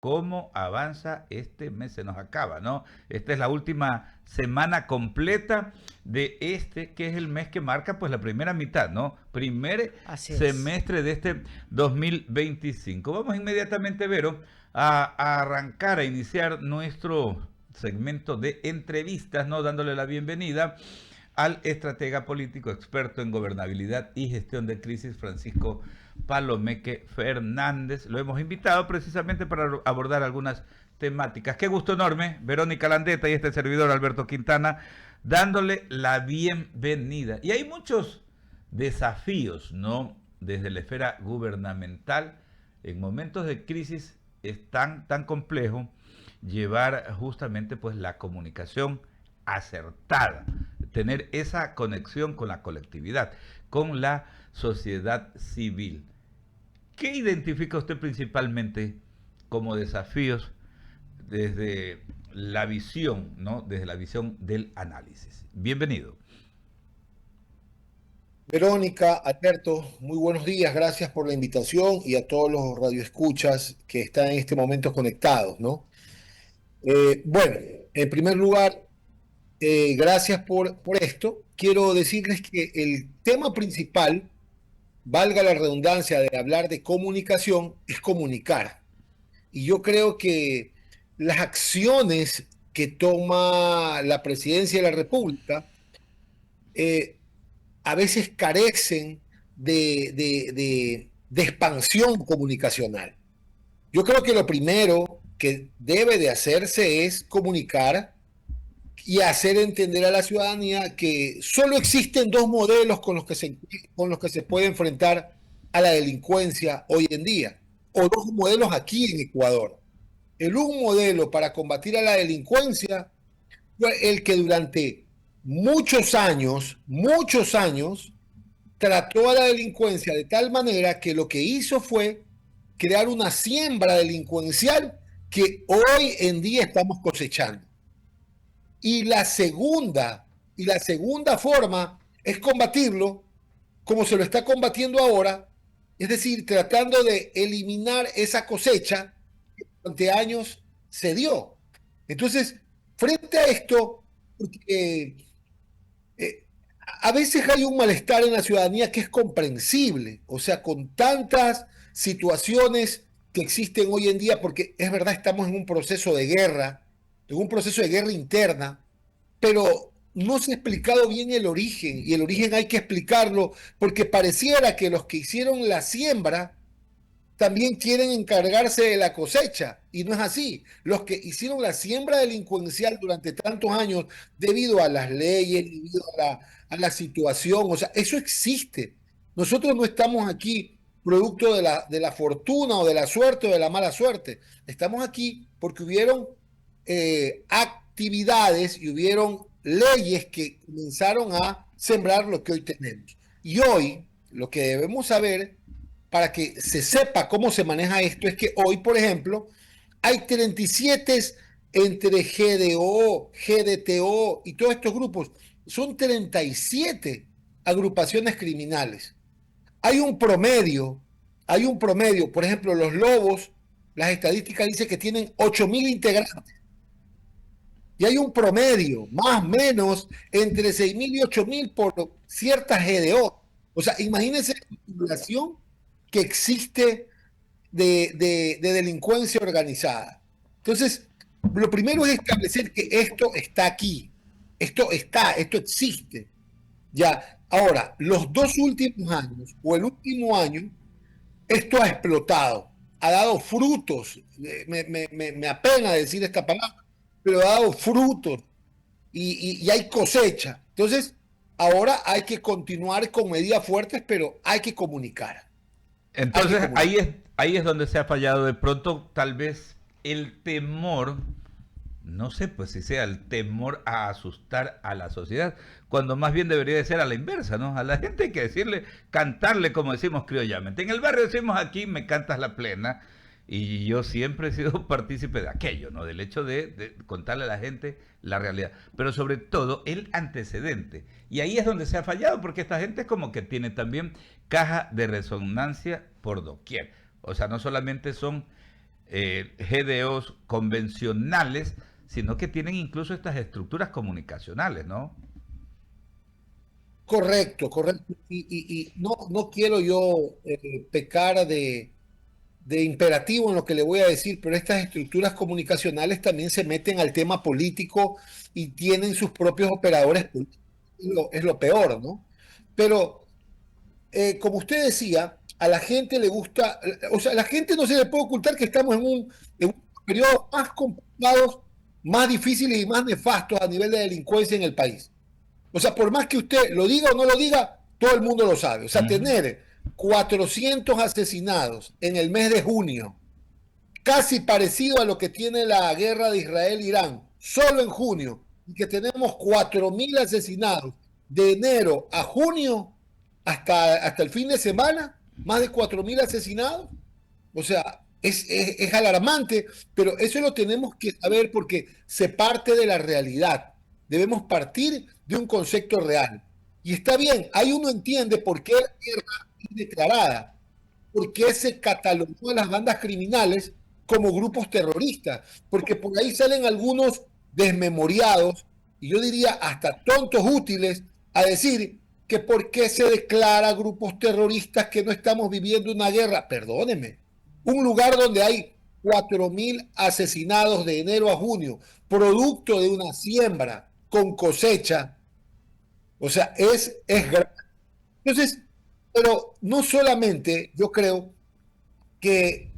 cómo avanza este mes, se nos acaba, ¿no? Esta es la última semana completa de este, que es el mes que marca pues la primera mitad, ¿no? Primer Así es. semestre de este 2025. Vamos inmediatamente, Vero, a arrancar, a iniciar nuestro segmento de entrevistas, ¿no? Dándole la bienvenida al estratega político experto en gobernabilidad y gestión de crisis, Francisco Palomeque Fernández. Lo hemos invitado precisamente para abordar algunas temáticas. Qué gusto enorme, Verónica Landeta y este servidor Alberto Quintana, dándole la bienvenida. Y hay muchos desafíos, ¿no? Desde la esfera gubernamental, en momentos de crisis es tan complejo llevar justamente pues la comunicación acertada, tener esa conexión con la colectividad, con la sociedad civil. ¿Qué identifica usted principalmente como desafíos desde la visión, ¿no? Desde la visión del análisis? Bienvenido. Verónica, Alberto, muy buenos días, gracias por la invitación y a todos los radioescuchas que están en este momento conectados, ¿no? Bueno, en primer lugar, gracias por esto. Quiero decirles que el tema principal, valga la redundancia de hablar de comunicación, es comunicar. Y yo creo que las acciones que toma la presidencia de la República, eh, a veces carecen de expansión comunicacional. Yo creo que lo primero que debe de hacerse es comunicar y hacer entender a la ciudadanía que solo existen dos modelos con los que se puede enfrentar a la delincuencia hoy en día, o dos modelos aquí en Ecuador. El un modelo para combatir a la delincuencia fue el que durante muchos años, trató a la delincuencia de tal manera que lo que hizo fue crear una siembra delincuencial que hoy en día estamos cosechando. Y la segunda forma es combatirlo como se lo está combatiendo ahora, es decir, tratando de eliminar esa cosecha que durante años se dio. Entonces, frente a esto, eh, a veces hay un malestar en la ciudadanía que es comprensible, o sea, con tantas situaciones que existen hoy en día, porque es verdad, estamos en un proceso de guerra interna, pero no se ha explicado bien el origen, y el origen hay que explicarlo, porque pareciera que los que hicieron la siembra también quieren encargarse de la cosecha, y no es así. Los que hicieron la siembra delincuencial durante tantos años, debido a las leyes, debido a la situación, o sea, eso existe. Nosotros no estamos aquí producto de la fortuna o de la suerte o de la mala suerte. Estamos aquí porque hubieron actividades y hubieron leyes que comenzaron a sembrar lo que hoy tenemos. Y hoy lo que debemos saber para que se sepa cómo se maneja esto es que hoy, por ejemplo, hay 37 entre GDO, GDTO y todos estos grupos. Son 37 agrupaciones criminales. Hay un promedio, hay un promedio. Por ejemplo, los Lobos, las estadísticas dicen que tienen 8.000 integrantes. Y hay un promedio, más o menos, entre 6.000 y 8.000 por ciertas GDO. O sea, imagínense la población que existe de delincuencia organizada. Entonces, lo primero es establecer que esto está aquí, esto existe. Ya, ahora, los dos últimos años o el último año, esto ha explotado, ha dado frutos, me apena decir esta palabra, pero ha dado frutos y hay cosecha. Entonces, ahora hay que continuar con medidas fuertes, pero hay que comunicar. Hay que Entonces comunicar. ahí es donde se ha fallado de pronto tal vez el temor, no sé pues si sea el temor a asustar a la sociedad, cuando más bien debería de ser a la inversa, ¿no? A la gente hay que decirle, cantarle como decimos criollamente. En el barrio decimos aquí me cantas la plena y yo siempre he sido partícipe de aquello, ¿no? Del hecho de contarle a la gente la realidad, pero sobre todo el antecedente. Y ahí es donde se ha fallado porque esta gente como que tiene también caja de resonancia por doquier. O sea, no solamente son GDOs convencionales, sino que tienen incluso estas estructuras comunicacionales, ¿no? Correcto, correcto. Y no quiero yo pecar de imperativo en lo que le voy a decir, pero estas estructuras comunicacionales también se meten al tema político y tienen sus propios operadores políticos. Es lo peor, ¿no? Pero, como usted decía, a la gente le gusta, o sea, a la gente no se le puede ocultar que estamos en un periodo más complicados, más difíciles y más nefastos a nivel de delincuencia en el país. O sea, por más que usted lo diga o no lo diga, todo el mundo lo sabe. O sea, tener 400 asesinados en el mes de junio, casi parecido a lo que tiene la guerra de Israel-Irán, solo en junio, y que tenemos 4.000 asesinados de enero a junio, hasta el fin de semana, más de 4.000 asesinados. O sea, es alarmante, pero eso lo tenemos que saber porque se parte de la realidad. Debemos partir de un concepto real. Y está bien, ahí uno entiende por qué la guerra es declarada, por qué se catalogó a las bandas criminales como grupos terroristas, porque por ahí salen algunos desmemoriados, y yo diría hasta tontos útiles, a decir que por qué se declara grupos terroristas, que no estamos viviendo una guerra. Perdóneme, un lugar donde hay 4.000 asesinados de enero a junio, producto de una siembra con cosecha, o sea, es grave. Entonces, pero no solamente yo creo que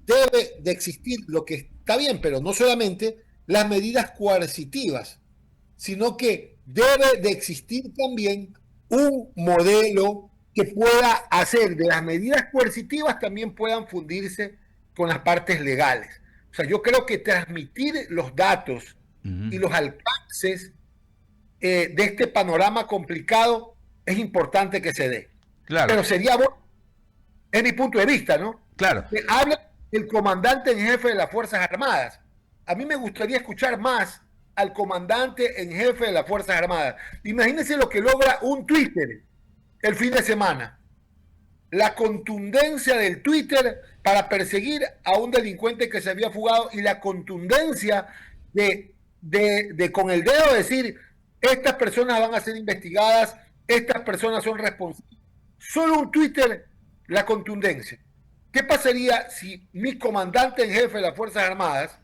debe de existir lo que está bien, pero no solamente las medidas coercitivas, sino que debe de existir también un modelo que pueda hacer de las medidas coercitivas también puedan fundirse con las partes legales. O sea, yo creo que transmitir los datos y los alcances de este panorama complicado es importante que se dé. Claro, Pero sería bueno, es mi punto de vista, ¿no? claro. Que habla el comandante en jefe de las Fuerzas Armadas. A mí me gustaría escuchar más al comandante en jefe de las Fuerzas Armadas. Imagínense lo que logra un Twitter el fin de semana. La contundencia del Twitter para perseguir a un delincuente que se había fugado y la contundencia de con el dedo decir, estas personas van a ser investigadas, estas personas son responsables. Solo un Twitter, la contundencia. ¿Qué pasaría si mi comandante en jefe de las Fuerzas Armadas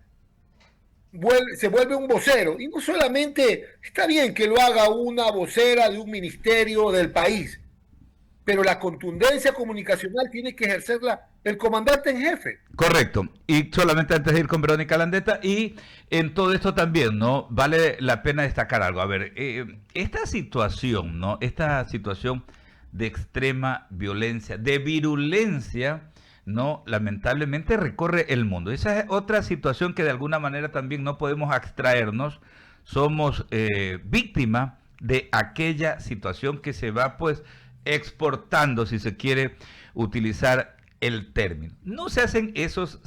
se vuelve un vocero? Y no solamente, está bien que lo haga una vocera de un ministerio del país, pero la contundencia comunicacional tiene que ejercerla el comandante en jefe. Correcto. Y solamente antes de ir con Verónica Landeta, y en todo esto también, ¿no? Vale la pena destacar algo. A ver, esta situación, ¿no? Esta situación de extrema violencia, de virulencia, ¿no? Lamentablemente recorre el mundo. Esa es otra situación que de alguna manera también no podemos abstraernos. Somos víctimas de aquella situación que se va, pues, exportando, si se quiere utilizar el término. No se hacen esos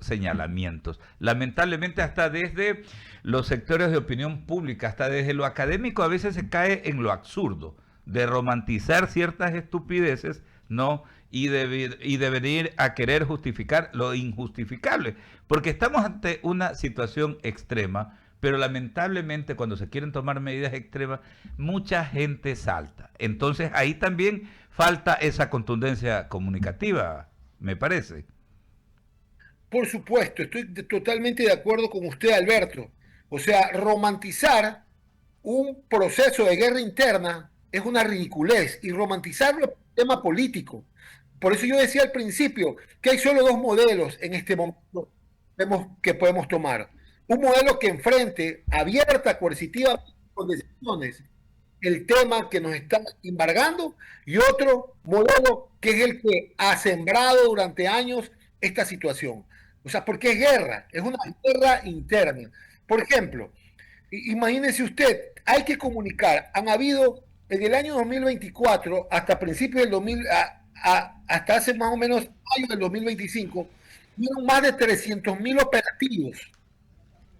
señalamientos. Lamentablemente, hasta desde los sectores de opinión pública, hasta desde lo académico, a veces se cae en lo absurdo de romantizar ciertas estupideces, ¿no? Y de venir a querer justificar lo injustificable. Porque estamos ante una situación extrema, pero lamentablemente cuando se quieren tomar medidas extremas, mucha gente salta. Entonces ahí también falta esa contundencia comunicativa, me parece. Por supuesto, estoy totalmente de acuerdo con usted, Alberto. O sea, romantizar un proceso de guerra interna es una ridiculez y romantizarlo es un tema político. Por eso yo decía al principio que hay solo dos modelos en este momento que podemos tomar. Un modelo que enfrente abierta, coercitiva, con decisiones, el tema que nos está embargando, y otro modelo que es el que ha sembrado durante años esta situación. O sea, porque es guerra, es una guerra interna. Por ejemplo, imagínese usted, hay que comunicar, han habido en el año 2024 hasta principios del 2000, hasta hace más o menos mayo del 2025, hubieron más de 300.000 operativos.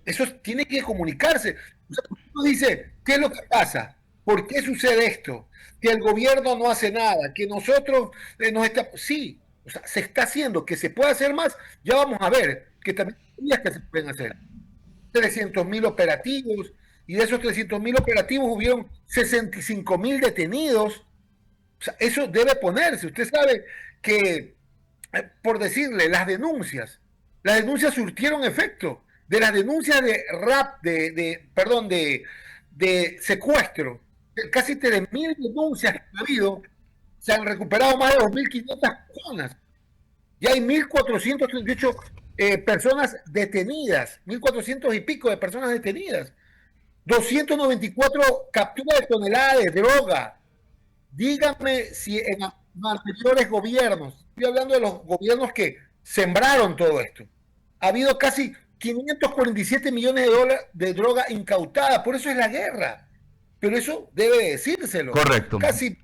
Eso tiene que comunicarse. O sea, uno dice, ¿qué es lo que pasa? ¿Por qué sucede esto? Que el gobierno no hace nada, que nosotros nos estamos... Sí, O sea, se está haciendo, que se puede hacer más, ya vamos a ver, que también hay días que se pueden hacer. 300.000 operativos, y de esos 300.000 operativos hubieron 65.000 detenidos. O sea, eso debe ponerse. Usted sabe que, por decirle, las denuncias surtieron efecto. De las denuncias de perdón, de secuestro, casi 3.000 denuncias que ha habido, se han recuperado más de 2.500 personas. Ya hay 1.438 personas detenidas, 1.400 y pico de personas detenidas, 294 capturas de toneladas de droga. Dígame si en anteriores gobiernos, estoy hablando de los gobiernos que sembraron todo esto, ha habido casi 547 millones de dólares de droga incautada, por eso es la guerra. Pero eso debe decírselo. Correcto. Casi.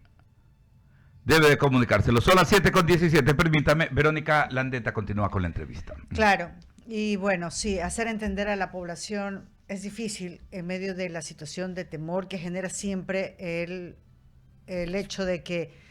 Debe de comunicárselo. Son las 7:17. Permítame, Verónica Landeta continúa con la entrevista. Claro, y bueno, sí, hacer entender a la población es difícil en medio de la situación de temor que genera siempre el hecho de que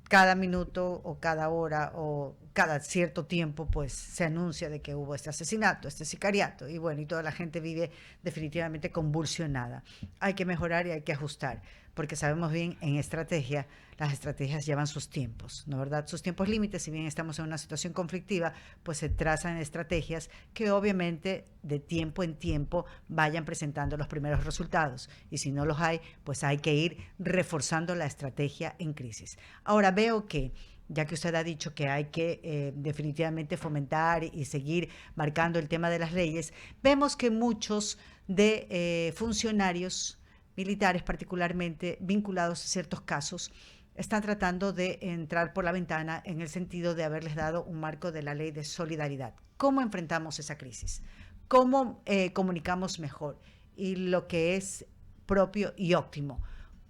cada minuto o cada hora o cada cierto tiempo pues se anuncia de que hubo este asesinato, este sicariato y bueno, y toda la gente vive definitivamente convulsionada. Hay que mejorar y hay que ajustar, porque sabemos bien en estrategia, las estrategias llevan sus tiempos, ¿no verdad? Sus tiempos límites, si bien estamos en una situación conflictiva, pues se trazan estrategias que obviamente de tiempo en tiempo vayan presentando los primeros resultados y si no los hay, pues hay que ir reforzando la estrategia en crisis. Ahora veo que ya que usted ha dicho que hay que definitivamente fomentar y seguir marcando el tema de las leyes, vemos que muchos de funcionarios militares, particularmente vinculados a ciertos casos, están tratando de entrar por la ventana en el sentido de haberles dado un marco de la ley de solidaridad. ¿Cómo enfrentamos esa crisis? ¿Cómo comunicamos mejor? Y lo que es propio y óptimo,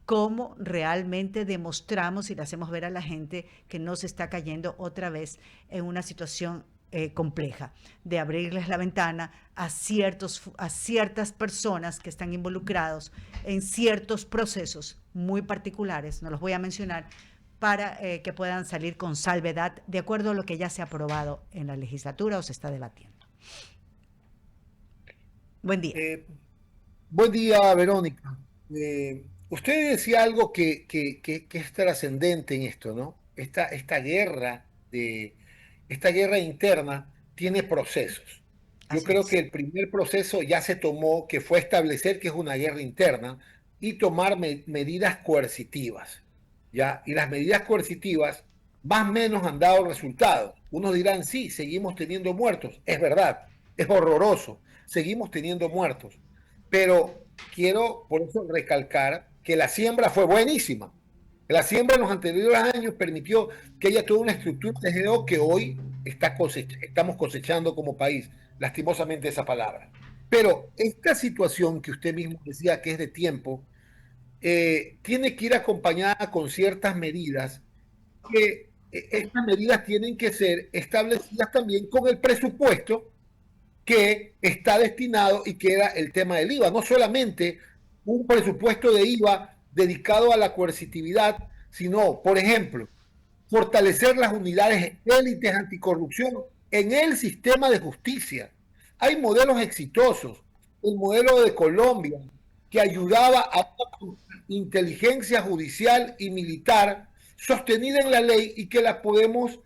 cómo realmente demostramos y le hacemos ver a la gente que no se está cayendo otra vez en una situación compleja, de abrirles la ventana a ciertas personas que están involucrados en ciertos procesos muy particulares, no los voy a mencionar, para que puedan salir con salvedad de acuerdo a lo que ya se ha aprobado en la legislatura o se está debatiendo. Buen día. Buen día, Verónica. Usted decía algo que es trascendente en esto, ¿no? Esta guerra interna tiene procesos. Yo Así creo es. que el primer proceso ya se tomó, que fue establecer que es una guerra interna y tomar medidas coercitivas, ¿ya? Y las medidas coercitivas más o menos han dado resultados. Unos dirán, sí, seguimos teniendo muertos. Es verdad, es horroroso. Seguimos teniendo muertos. Pero quiero por eso recalcar que la siembra fue buenísima. La siembra en los anteriores años permitió que haya toda una estructura de GDO que hoy estamos cosechando como país. Lastimosamente esa palabra. Pero esta situación que usted mismo decía que es de tiempo, tiene que ir acompañada con ciertas medidas que estas medidas tienen que ser establecidas también con el presupuesto que está destinado y que era el tema del IVA. No solamente un presupuesto de IVA dedicado a la coercitividad, sino, por ejemplo, fortalecer las unidades élites anticorrupción en el sistema de justicia. Hay modelos exitosos. El modelo de Colombia, que ayudaba a una inteligencia judicial y militar sostenida en la ley y que la podemos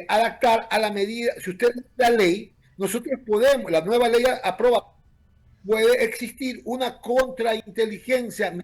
adaptar a la medida. Si usted lee la ley, nosotros podemos, la nueva ley aprobada, puede existir una contrainteligencia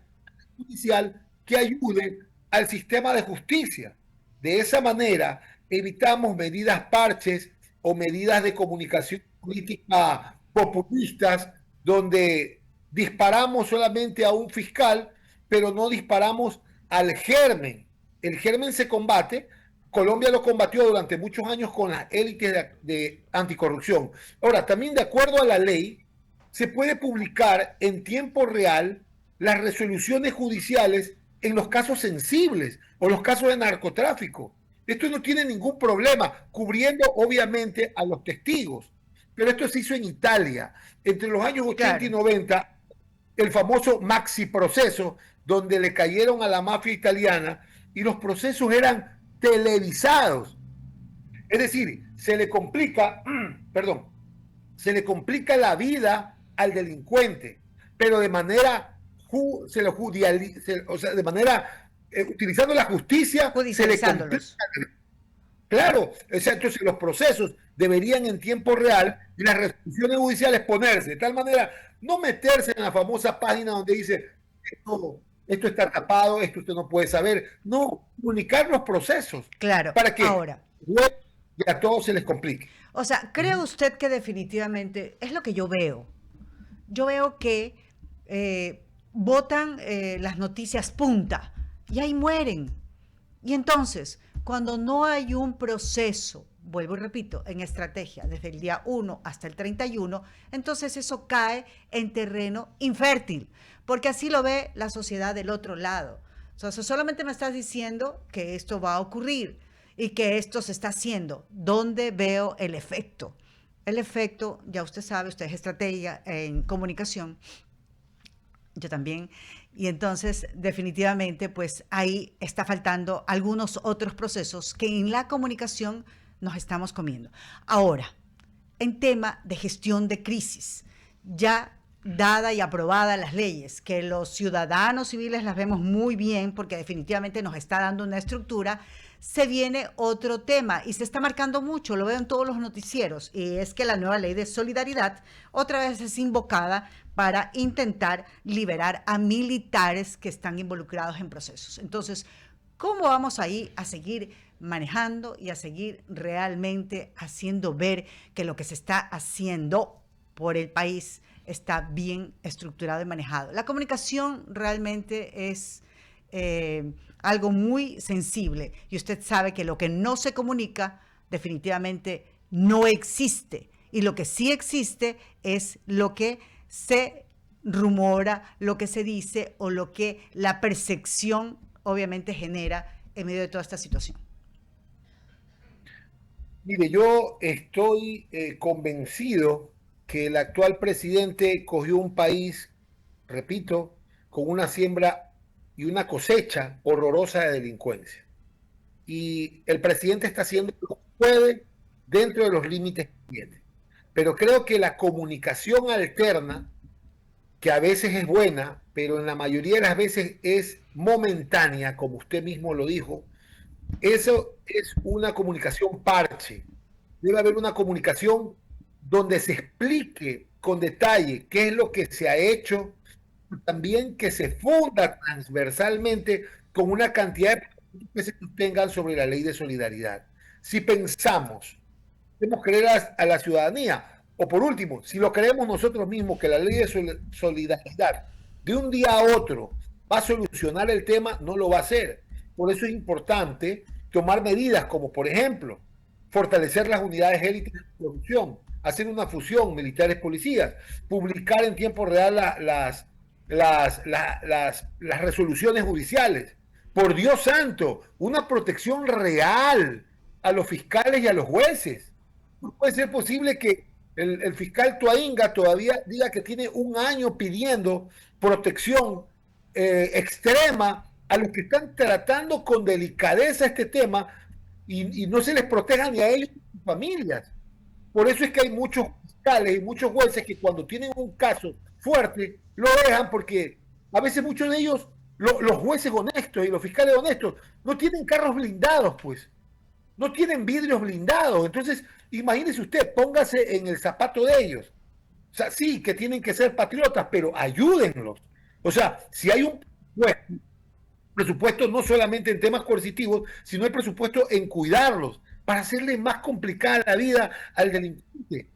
judicial que ayude al sistema de justicia. De esa manera evitamos medidas parches o medidas de comunicación política populistas donde disparamos solamente a un fiscal, pero no disparamos al germen. El germen se combate. Colombia lo combatió durante muchos años con las élites de anticorrupción. Ahora, también de acuerdo a la ley, se puede publicar en tiempo real las resoluciones judiciales en los casos sensibles o los casos de narcotráfico. Esto no tiene ningún problema, cubriendo obviamente a los testigos. Pero esto se hizo en Italia. Entre los años 80 y Claro. 90, el famoso maxi proceso, donde le cayeron a la mafia italiana y los procesos eran televisados. Es decir, perdón, se le complica la vida al delincuente, pero de manera, se lo o sea, de manera, utilizando la justicia, se le complica. Claro, o sea, entonces los procesos deberían en tiempo real y las resoluciones judiciales ponerse de tal manera, no meterse en la famosa página donde dice esto está tapado, esto usted no puede saber. No, comunicar los procesos. Claro, para que ahora y a todos se les complique. O sea, ¿cree usted que definitivamente es lo que yo veo? Yo veo que votan las noticias punta y ahí mueren. Y entonces, cuando no hay un proceso, vuelvo y repito, en estrategia, desde el día 1 hasta el 31, entonces eso cae en terreno infértil, porque así lo ve la sociedad del otro lado. O sea, solamente me estás diciendo que esto va a ocurrir y que esto se está haciendo. ¿Dónde veo el efecto? El efecto, ya usted sabe, usted es estratega en comunicación, yo también, y entonces definitivamente pues ahí está faltando algunos otros procesos que en la comunicación nos estamos comiendo. Ahora, en tema de gestión de crisis, ya dada y aprobada las leyes, que los ciudadanos civiles las vemos muy bien porque definitivamente nos está dando una estructura, se viene otro tema y se está marcando mucho, lo veo en todos los noticieros, y es que la nueva ley de solidaridad otra vez es invocada para intentar liberar a militares que están involucrados en procesos. Entonces, ¿cómo vamos ahí a seguir manejando y a seguir realmente haciendo ver que lo que se está haciendo por el país está bien estructurado y manejado? La comunicación realmente es algo muy sensible y usted sabe que lo que no se comunica definitivamente no existe, y lo que sí existe es lo que se rumora, lo que se dice o lo que la percepción obviamente genera en medio de toda esta situación. Mire, yo estoy convencido que el actual presidente cogió un país, repito, con una siembra y una cosecha horrorosa de delincuencia. Y el presidente está haciendo lo que puede dentro de los límites que tiene. Pero creo que la comunicación alterna, que a veces es buena, pero en la mayoría de las veces es momentánea, como usted mismo lo dijo, eso es una comunicación parche. Debe haber una comunicación donde se explique con detalle qué es lo que se ha hecho, también que se funda transversalmente con una cantidad de que se sostengan sobre la ley de solidaridad. Si pensamos, debemos creer a la ciudadanía, o por último, si lo creemos nosotros mismos que la ley de solidaridad de un día a otro va a solucionar el tema, no lo va a hacer. Por eso es importante tomar medidas como, por ejemplo, fortalecer las unidades élites de producción, hacer una fusión militares-policías, publicar en tiempo real las resoluciones judiciales. Por Dios santo, una protección real a los fiscales y a los jueces. No puede ser posible que el fiscal Toainga todavía diga que tiene un año pidiendo protección extrema a los que están tratando con delicadeza este tema y no se les proteja ni a ellos ni a sus familias. Por eso es que hay muchos fiscales y muchos jueces que cuando tienen un caso fuerte lo dejan, porque a veces muchos de ellos, los jueces honestos y los fiscales honestos, no tienen carros blindados, pues. No tienen vidrios blindados. Entonces, imagínese usted, póngase en el zapato de ellos. O sea, sí, que tienen que ser patriotas, pero ayúdenlos. O sea, si hay un presupuesto no solamente en temas coercitivos, sino el presupuesto en cuidarlos, para hacerle más complicada la vida al delincuente.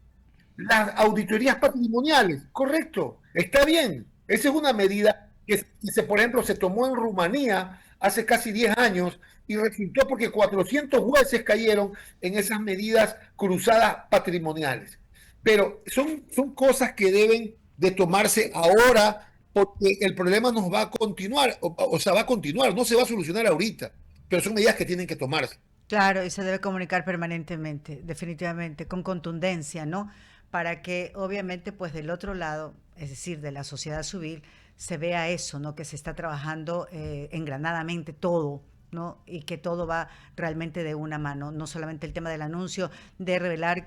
Las auditorías patrimoniales, correcto, está bien. Esa es una medida que, por ejemplo, se tomó en Rumanía hace casi 10 años y resultó porque 400 jueces cayeron en esas medidas cruzadas patrimoniales. Pero son cosas que deben de tomarse ahora, porque el problema nos va a continuar, o sea, va a continuar, no se va a solucionar ahorita, pero son medidas que tienen que tomarse. Claro, y se debe comunicar permanentemente, definitivamente, con contundencia, ¿no? Para que obviamente pues del otro lado, es decir, de la sociedad civil, se vea eso, ¿no? Que se está trabajando engranadamente todo ¿no? Y que todo va realmente de una mano, no solamente el tema del anuncio de revelar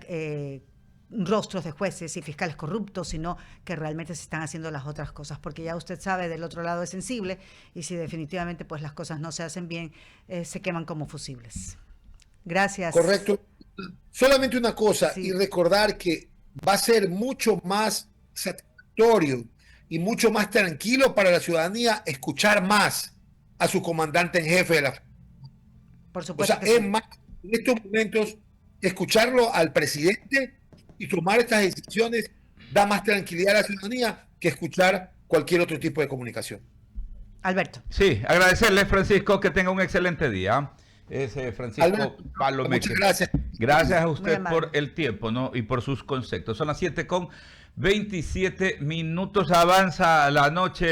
rostros de jueces y fiscales corruptos, sino que realmente se están haciendo las otras cosas, porque ya usted sabe, del otro lado es sensible, y si definitivamente pues las cosas no se hacen bien, se queman como fusibles. Gracias. Correcto. Solamente una cosa, Sí. y recordar que va a ser mucho más satisfactorio y mucho más tranquilo para la ciudadanía escuchar más a su comandante en jefe de la... Por O supuesto sea, que es sí. más, en estos momentos, escucharlo al presidente y tomar estas decisiones da más tranquilidad a la ciudadanía que escuchar cualquier otro tipo de comunicación. Alberto. Sí, agradecerle, Francisco, que tenga un excelente día. Es Francisco Alberto, muchas Palomeque. gracias. Gracias a Muy usted amable. por el tiempo, ¿no? Y por sus conceptos. Son las 7:27 minutos, avanza la noche.